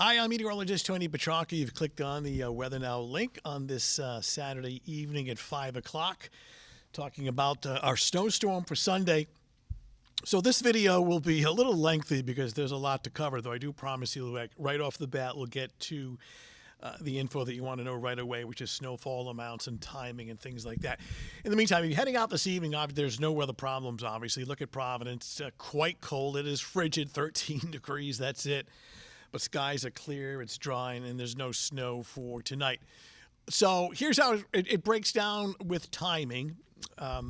Hi, I'm meteorologist Tony Petrocchi. You've clicked on the Weather Now link on this Saturday evening at 5 o'clock, talking about our snowstorm for Sunday. So this video will be a little lengthy because there's a lot to cover, though I do promise you that right off the bat we'll get to the info that you want to know right away, which is snowfall amounts and timing and things like that. In the meantime, if you're heading out this evening, there's no weather problems, obviously. Look at Providence. Quite cold. It is frigid, 13 degrees. That's it. But skies are clear, it's dry, and there's no snow for tonight. So here's how it breaks down with timing. A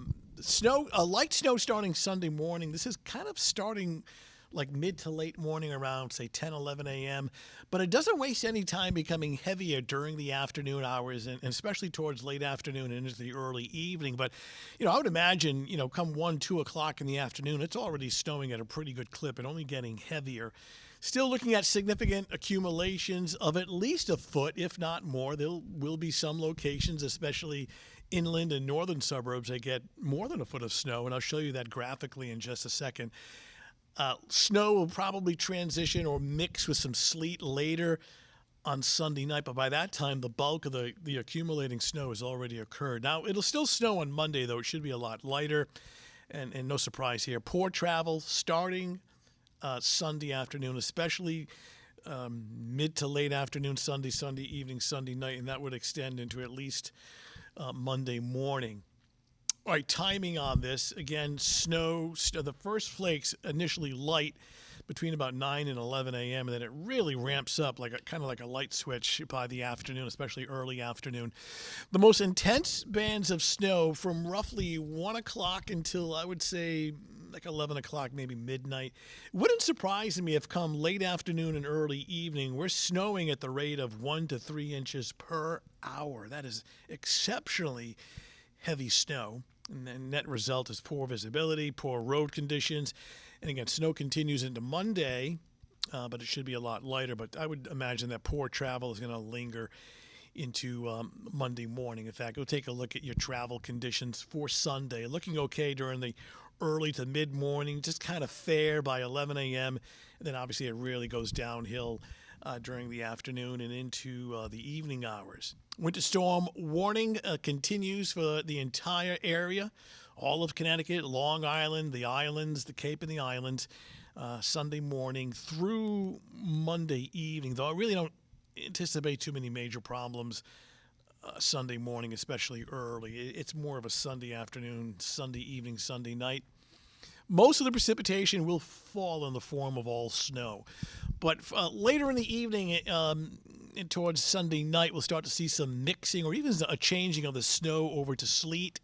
light snow starting Sunday morning. This is kind of starting like mid to late morning around, say, 10, 11 a.m. But it doesn't waste any time becoming heavier during the afternoon hours, and especially towards late afternoon and into the early evening. But, I would imagine, come 1, 2 o'clock in the afternoon, it's already snowing at a pretty good clip and only getting heavier. Still looking at significant accumulations of at least a foot, if not more. There will be some locations, especially inland and northern suburbs, that get more than a foot of snow, and I'll show you that graphically in just a second. Snow will probably transition or mix with some sleet later on Sunday night, but by that time, the bulk of the accumulating snow has already occurred. Now, it'll still snow on Monday, though. It should be a lot lighter, and no surprise here. Poor travel starting Sunday afternoon, especially mid to late afternoon, Sunday evening, Sunday night, and that would extend into at least Monday morning. All right, timing on this. Again, snow, the first flakes initially light between about 9 and 11 a.m., and then it really ramps up kind of like a light switch by the afternoon, especially early afternoon. The most intense bands of snow from roughly 1 o'clock until, I would say, like 11 o'clock, maybe midnight. It wouldn't surprise me if come late afternoon and early evening, we're snowing at the rate of 1 to 3 inches per hour. That is exceptionally heavy snow. And the net result is poor visibility, poor road conditions. And again, snow continues into Monday, but it should be a lot lighter. But I would imagine that poor travel is going to linger into Monday morning. In fact, go take a look at your travel conditions for Sunday. Looking okay during the early to mid-morning, just kind of fair by 11 a.m. And then obviously it really goes downhill during the afternoon and into the evening hours. Winter storm warning continues for the entire area, all of Connecticut, Long Island, the islands, the Cape and the islands, Sunday morning through Monday evening, though I really don't anticipate too many major problems Sunday morning, especially early. It's more of a Sunday afternoon, Sunday evening, Sunday night. Most of the precipitation will fall in the form of all snow. But later in the evening and towards Sunday night, we'll start to see some mixing or even a changing of the snow over to sleet.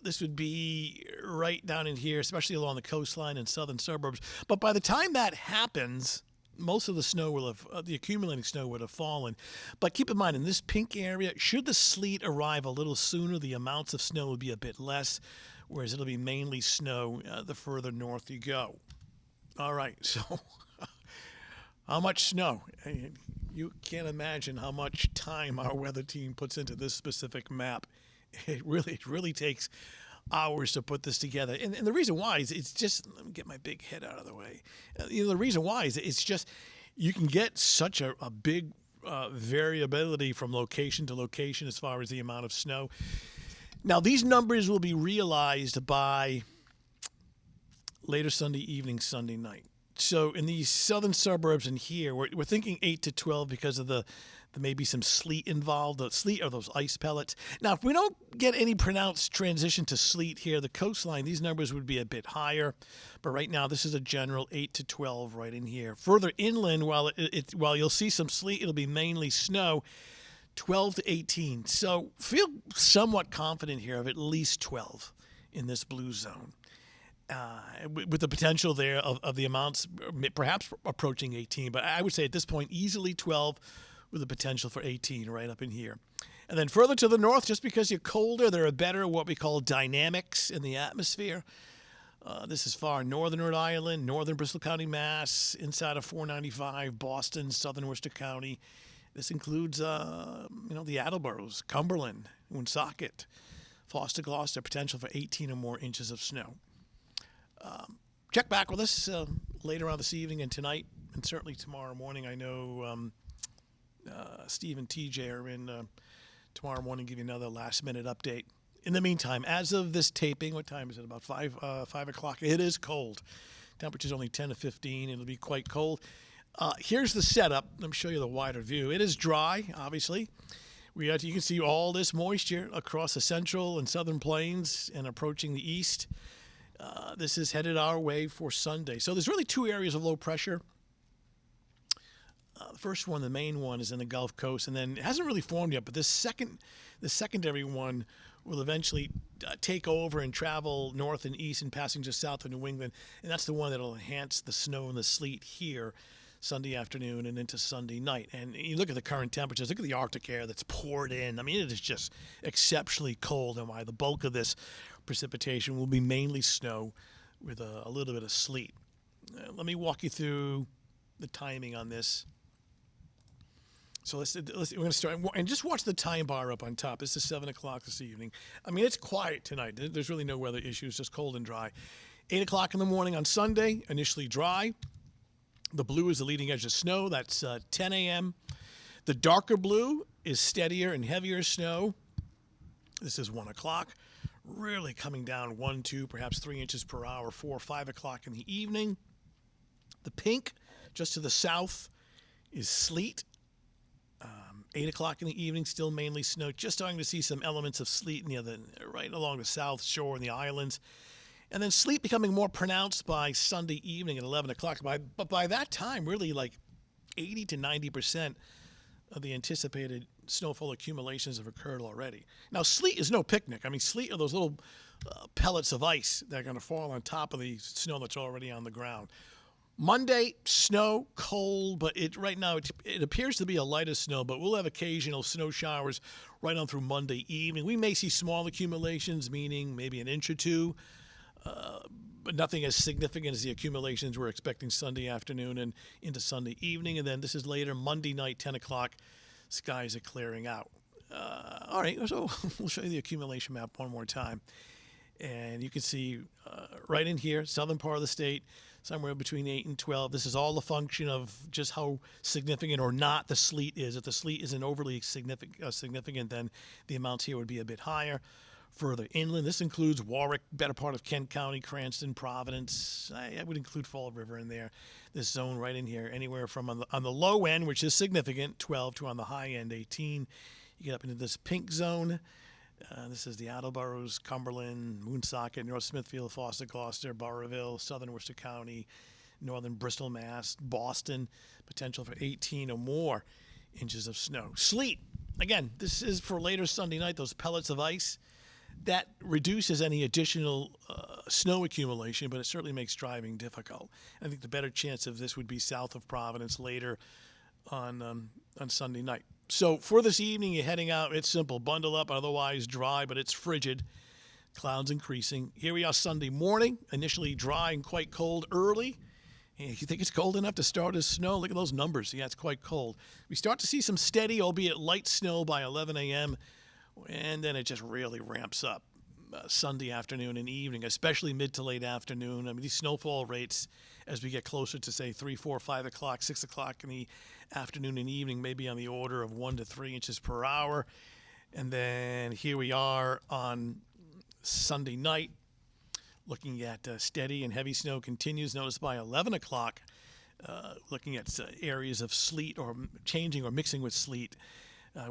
This would be right down in here, especially along the coastline and southern suburbs. But by the time that happens, most of the snow the accumulating snow would have fallen. But keep in mind, in this pink area, should the sleet arrive a little sooner, the amounts of snow will be a bit less, whereas it'll be mainly snow the further north you go. All right, so how much snow? You can't imagine how much time our weather team puts into this specific map. It really takes hours to put this together. And the reason why is it's just, let me get my big head out of the way. The reason why is it's just you can get such a big variability from location to location as far as the amount of snow. Now, these numbers will be realized by later Sunday evening, Sunday night. So in these southern suburbs in here, we're thinking 8 to 12 because of there may be some sleet involved. The sleet are those ice pellets. Now, if we don't get any pronounced transition to sleet here, the coastline, these numbers would be a bit higher. But right now, this is a general 8 to 12 right in here. Further inland, while you'll see some sleet, it'll be mainly snow, 12 to 18. So feel somewhat confident here of at least 12 in this blue zone. With the potential there of the amounts perhaps approaching 18. But I would say at this point, easily 12 with the potential for 18 right up in here. And then further to the north, just because you're colder, there are better what we call dynamics in the atmosphere. This is far northern Rhode Island, northern Bristol County, Mass, inside of 495, Boston, southern Worcester County. This includes, the Attleboroughs, Cumberland, Woonsocket, Foster, Gloucester, potential for 18 or more inches of snow. Check back with us later on this evening and tonight And certainly tomorrow morning, I know Steve and TJ are in tomorrow morning, give you another last-minute update. In the meantime, as of this taping, what time is it? About 5 o'clock. It is cold. Temperature's only 10 to 15. It'll be quite cold. Here's the setup. Let me show you the wider view. It is dry, obviously. You can see all this moisture across the central and southern plains and approaching the east. This is headed our way for Sunday. So there's really two areas of low pressure. The first one, the main one, is in the Gulf Coast, and then it hasn't really formed yet, but the secondary one will eventually take over and travel north and east and passing just south of New England, and that's the one that will enhance the snow and the sleet here Sunday afternoon and into Sunday night. And you look at the current temperatures, look at the Arctic air that's poured in. I mean, it is just exceptionally cold, and why the bulk of this precipitation will be mainly snow with a little bit of sleet. Let me walk you through the timing on this. So we're going to start, and just watch the time bar up on top. This is 7 o'clock this evening. I mean, it's quiet tonight. There's really no weather issues, just cold and dry. 8 o'clock in the morning on Sunday, initially dry. The blue is the leading edge of snow. That's 10 a.m. The darker blue is steadier and heavier snow. This is 1 o'clock. Really coming down 1, 2, perhaps 3 inches per hour, 4 or 5 o'clock in the evening. The pink, just to the south, is sleet. 8 o'clock in the evening, still mainly snow. Just starting to see some elements of sleet right along the south shore and the islands. And then sleet becoming more pronounced by Sunday evening at 11 o'clock. But by that time, really like 80 to 90% of the anticipated snowfall accumulations have occurred already. Now, sleet is no picnic. I mean, sleet are those little pellets of ice that are going to fall on top of the snow that's already on the ground. Monday, snow, cold, but right now it appears to be a lighter snow, but we'll have occasional snow showers right on through Monday evening. We may see small accumulations, meaning maybe an inch or two, but nothing as significant as the accumulations we're expecting Sunday afternoon and into Sunday evening. And then this is later, Monday night, 10 o'clock, skies are clearing out. All right, so we'll show you the accumulation map one more time. And you can see right in here, southern part of the state, somewhere between 8 and 12. This is all a function of just how significant or not the sleet is. If the sleet isn't overly significant, then the amounts here would be a bit higher. Further inland, this includes Warwick, better part of Kent County, Cranston, Providence. I would include Fall River in there. This zone right in here, anywhere from on the low end, which is significant, 12, to on the high end, 18. You get up into this pink zone. This is the Attleboro's, Cumberland, Woonsocket, North Smithfield, Foster, Gloucester, Burrillville, southern Worcester County, northern Bristol, Mass, Boston, potential for 18 or more inches of snow. Sleet, again, this is for later Sunday night, those pellets of ice. That reduces any additional snow accumulation, but it certainly makes driving difficult. I think the better chance of this would be south of Providence later on Sunday night. So for this evening, you're heading out. It's simple. Bundle up, otherwise dry, but it's frigid. Clouds increasing. Here we are Sunday morning, initially dry and quite cold early. And if you think it's cold enough to start as snow, look at those numbers. Yeah, it's quite cold. We start to see some steady, albeit light snow by 11 a.m., and then it just really ramps up Sunday afternoon and evening, especially mid to late afternoon. I mean, these snowfall rates, as we get closer to, say, 3, 4, 5 o'clock, 6 o'clock in the afternoon and evening, maybe on the order of 1 to 3 inches per hour. And then here we are on Sunday night, looking at steady and heavy snow continues. Notice by 11 o'clock, looking at areas of sleet or changing or mixing with sleet.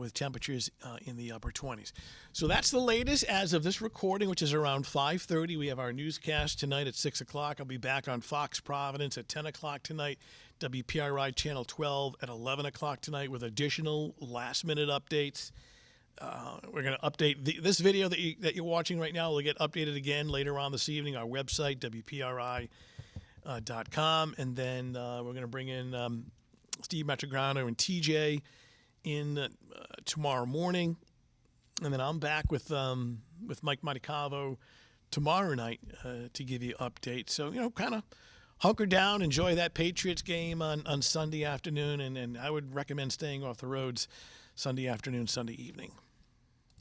With temperatures in the upper 20s. So that's the latest as of this recording, which is around 5:30. We have our newscast tonight at 6 o'clock. I'll be back on Fox Providence at 10 o'clock tonight, WPRI Channel 12 at 11 o'clock tonight with additional last-minute updates. We're going to update this video that you're watching right now will get updated again later on this evening, our website, WPRI.com. And then we're going to bring in Steve Metrograno and TJ in tomorrow morning, and then I'm back with Mike Montecavo tomorrow night to give you updates. So, kind of hunker down, enjoy that Patriots game on Sunday afternoon, and I would recommend staying off the roads Sunday afternoon, Sunday evening.